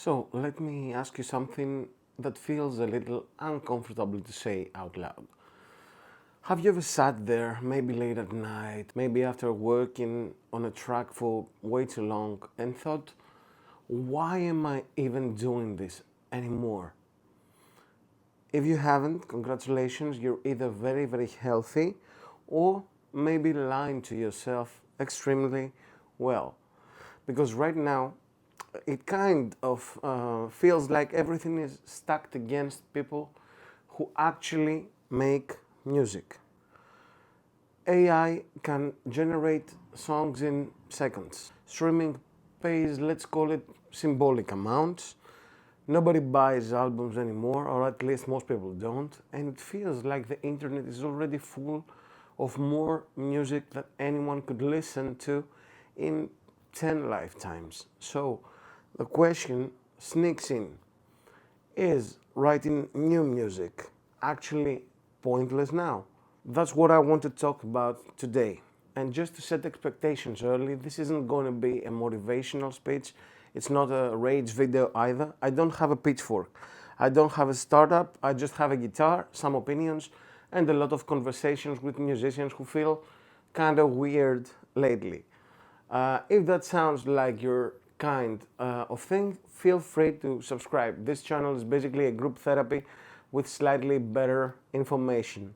So let me ask you something that feels a little uncomfortable to say out loud. Have you ever sat there, maybe late at night, maybe after working on a track for way too long, and thought, why am I even doing this anymore? If you haven't, congratulations, you're either very, very healthy or maybe lying to yourself extremely well. Because right now, it kind of feels like everything is stacked against people who actually make music. AI can generate songs in seconds. Streaming pays, let's call it, symbolic amounts. Nobody buys albums anymore, or at least most people don't, and it feels like the internet is already full of more music that anyone could listen to in 10 lifetimes. So the question sneaks in: is writing new music actually pointless now? That's what I want to talk about today. And just to set expectations early, this isn't going to be a motivational speech. It's not a rage video either. I don't have a pitchfork. I don't have a startup. I just have a guitar, some opinions, and a lot of conversations with musicians who feel kind of weird lately. If that sounds like your kind of thing, feel free to subscribe. This channel is basically a group therapy with slightly better information.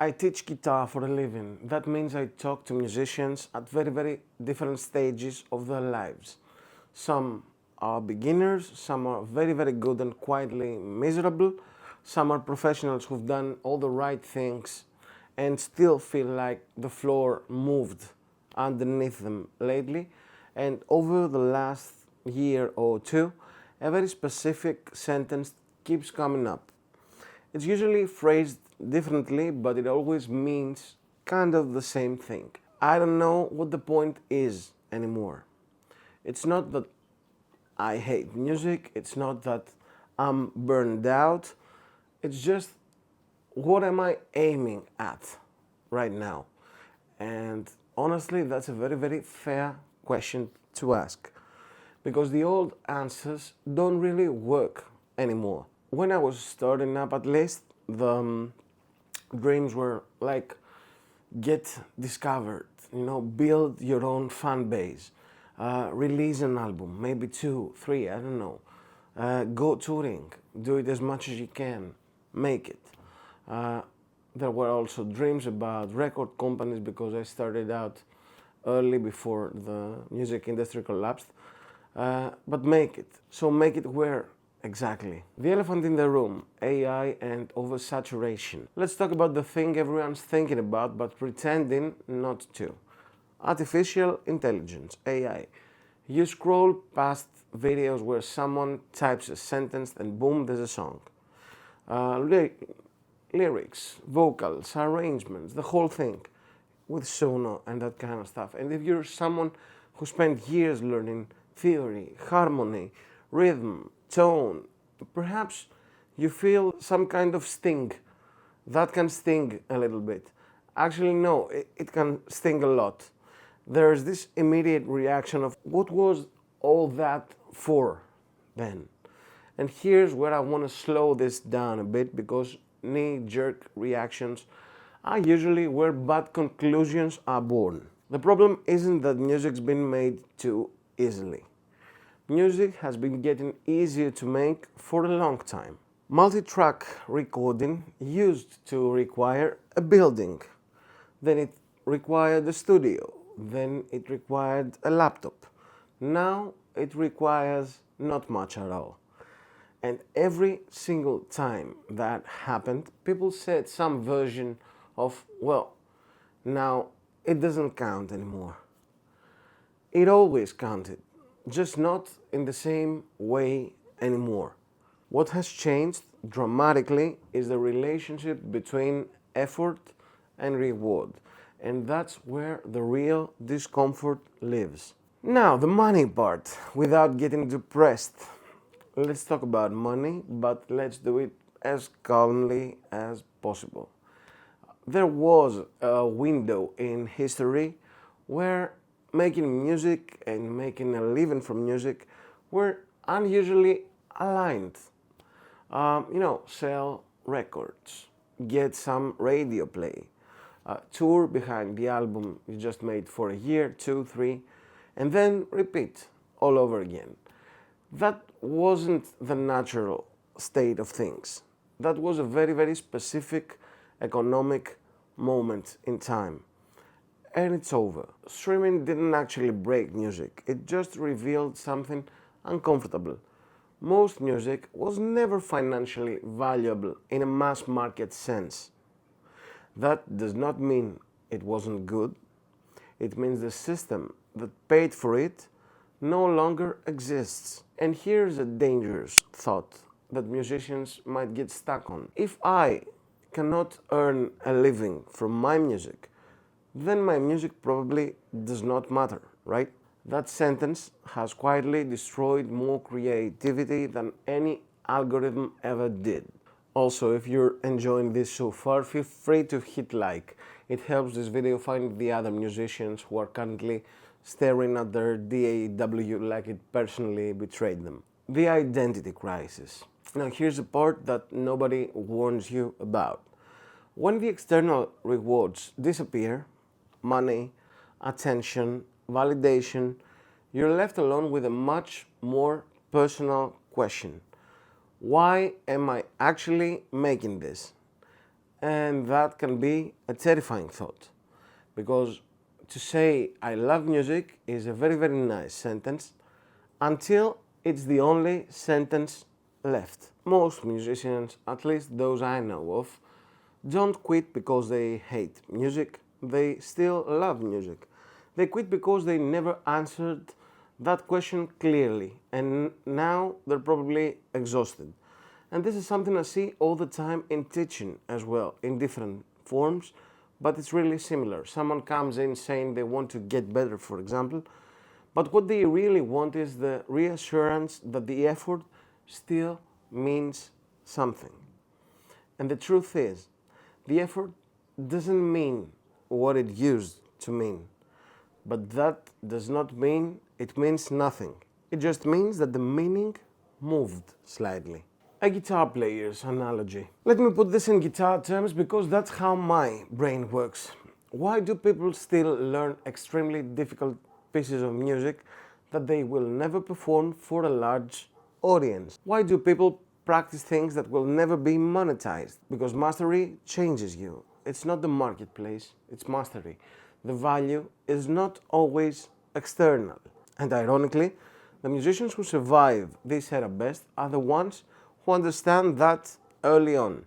I teach guitar for a living. That means I talk to musicians at very, very different stages of their lives. Some are beginners, some are very, very good and quietly miserable. Some are professionals who've done all the right things and still feel like the floor moved underneath them lately. And over the last year or two, a very specific sentence keeps coming up. It's usually phrased differently, but it always means kind of the same thing. I don't know what the point is anymore. It's not that I hate music, it's not that I'm burned out, it's just, what am I aiming at right now? And honestly, that's a very, very fair question to ask, because the old answers don't really work anymore. When I was starting up, at least, the dreams were like, get discovered, build your own fan base, release an album, maybe two, three, I don't know, go touring, do it as much as you can, make it. There were also dreams about record companies, because I started out early before the music industry collapsed, but make it. So make it where exactly? The elephant in the room: AI and oversaturation. Let's talk about the thing everyone's thinking about but pretending not to. Artificial intelligence, AI. You scroll past videos where someone types a sentence and boom, there's a song. Lyrics, vocals, arrangements, the whole thing, with sono and that kind of stuff. And if you're someone who spent years learning theory, harmony, rhythm, tone, perhaps you feel some kind of sting. That can sting a little bit. Actually, no, it can sting a lot. There's this immediate reaction of, what was all that for then? And here's where I want to slow this down a bit, because knee-jerk reactions are usually where bad conclusions are born. The problem isn't that music's been made too easily. Music has been getting easier to make for a long time. Multi-track recording used to require a building. Then it required a studio. Then it required a laptop. Now it requires not much at all. And every single time that happened, people said some version of, well, now it doesn't count anymore. It always counted, just not in the same way anymore. What has changed dramatically is the relationship between effort and reward. And that's where the real discomfort lives. Now, the money part, without getting depressed. Let's talk about money, but let's do it as calmly as possible. There was a window in history where making music and making a living from music were unusually aligned. Sell records, get some radio play, tour behind the album you just made for a year, 2, 3, and then repeat all over again. That wasn't the natural state of things. That was a very, very specific economic moment in time. And it's over. Streaming didn't actually break music, it just revealed something uncomfortable. Most music was never financially valuable in a mass market sense. That does not mean it wasn't good. It means the system that paid for it no longer exists. And here's a dangerous thought that musicians might get stuck on. If I cannot earn a living from my music, then my music probably does not matter, right? That sentence has quietly destroyed more creativity than any algorithm ever did. Also, if you're enjoying this so far, feel free to hit like. It helps this video find the other musicians who are currently staring at their DAW like it personally betrayed them. The identity crisis. Now here's the part that nobody warns you about. When the external rewards disappear, money, attention, validation, you're left alone with a much more personal question. Why am I actually making this? And that can be a terrifying thought, because to say I love music is a very, very nice sentence until it's the only sentence left. Most musicians, at least those I know of, don't quit because they hate music. They still love music. They quit because they never answered that question clearly, and now they're probably exhausted. And this is something I see all the time in teaching as well, in different forms, but it's really similar. Someone comes in saying they want to get better, for example, but what they really want is the reassurance that the effort still means something. And the truth is, the effort doesn't mean what it used to mean. But that does not mean it means nothing. It just means that the meaning moved slightly. A guitar player's analogy. Let me put this in guitar terms because that's how my brain works. Why do people still learn extremely difficult pieces of music that they will never perform for a large audience? Why do people practice things that will never be monetized? Because mastery changes you. It's not the marketplace, it's mastery. The value is not always external. And ironically, the musicians who survive this era best are the ones who understand that early on.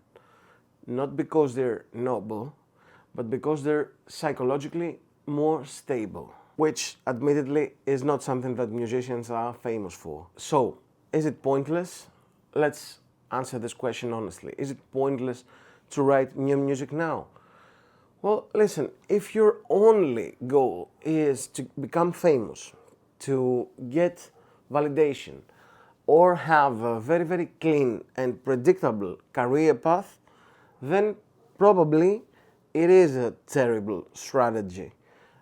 Not because they're noble, but because they're psychologically more stable, which admittedly is not something that musicians are famous for. So, is it pointless? Let's answer this question honestly. Is it pointless to write new music now? Well, listen, if your only goal is to become famous, to get validation, or have a very, very clean and predictable career path, then probably it is a terrible strategy,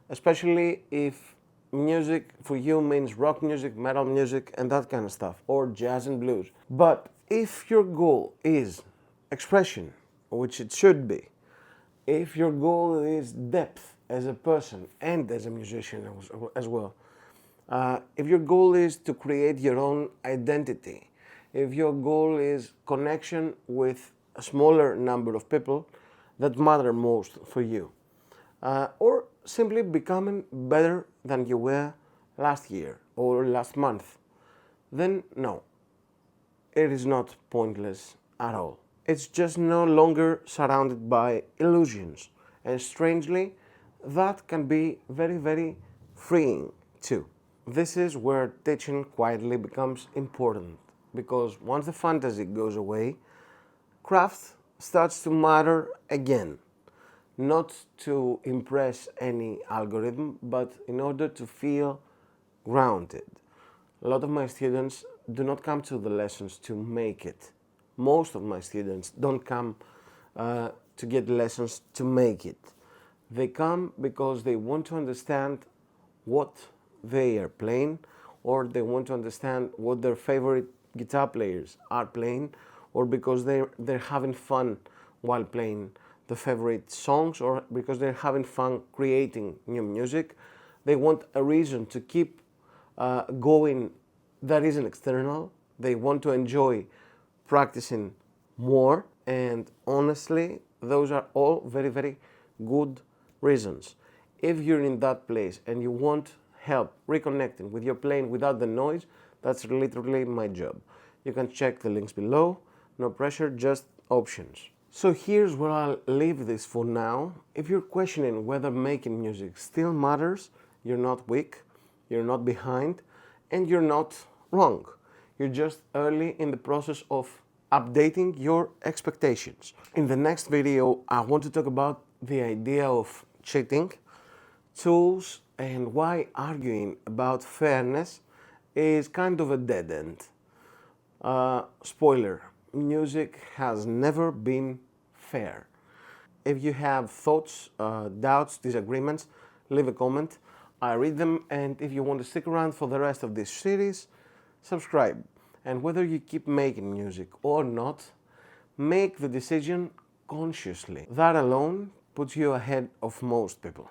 especially if music for you means rock music, metal music, and that kind of stuff, or jazz and blues. But if your goal is expression, which it should be, if your goal is depth as a person and as a musician as well, if your goal is to create your own identity, if your goal is connection with a smaller number of people that matter most for you, or simply becoming better than you were last year or last month, then no, it is not pointless at all. It's just no longer surrounded by illusions. And strangely, that can be very, very freeing too. This is where teaching quietly becomes important, because once the fantasy goes away, craft starts to matter again. Not to impress any algorithm, but in order to feel grounded. A lot of my students do not come to the lessons to make it. Most of my students don't come to get lessons to make it. They come because they want to understand what they are playing, or they want to understand what their favorite guitar players are playing, or because they're having fun while playing the favorite songs, or because they're having fun creating new music. They want a reason to keep going that isn't external. They want to enjoy practicing more, and honestly, those are all very, very good reasons. If you're in that place and you want help reconnecting with your playing without the noise, that's literally my job. You can check the links below. No pressure, just options. So here's where I'll leave this for now. If you're questioning whether making music still matters, you're not weak, you're not behind, and you're not wrong. You're just early in the process of updating your expectations. In the next video, I want to talk about the idea of cheating, tools, and why arguing about fairness is kind of a dead end. Spoiler, music has never been fair. If you have thoughts, doubts, disagreements, leave a comment. I read them, and if you want to stick around for the rest of this series, subscribe. And whether you keep making music or not, make the decision consciously. That alone puts you ahead of most people.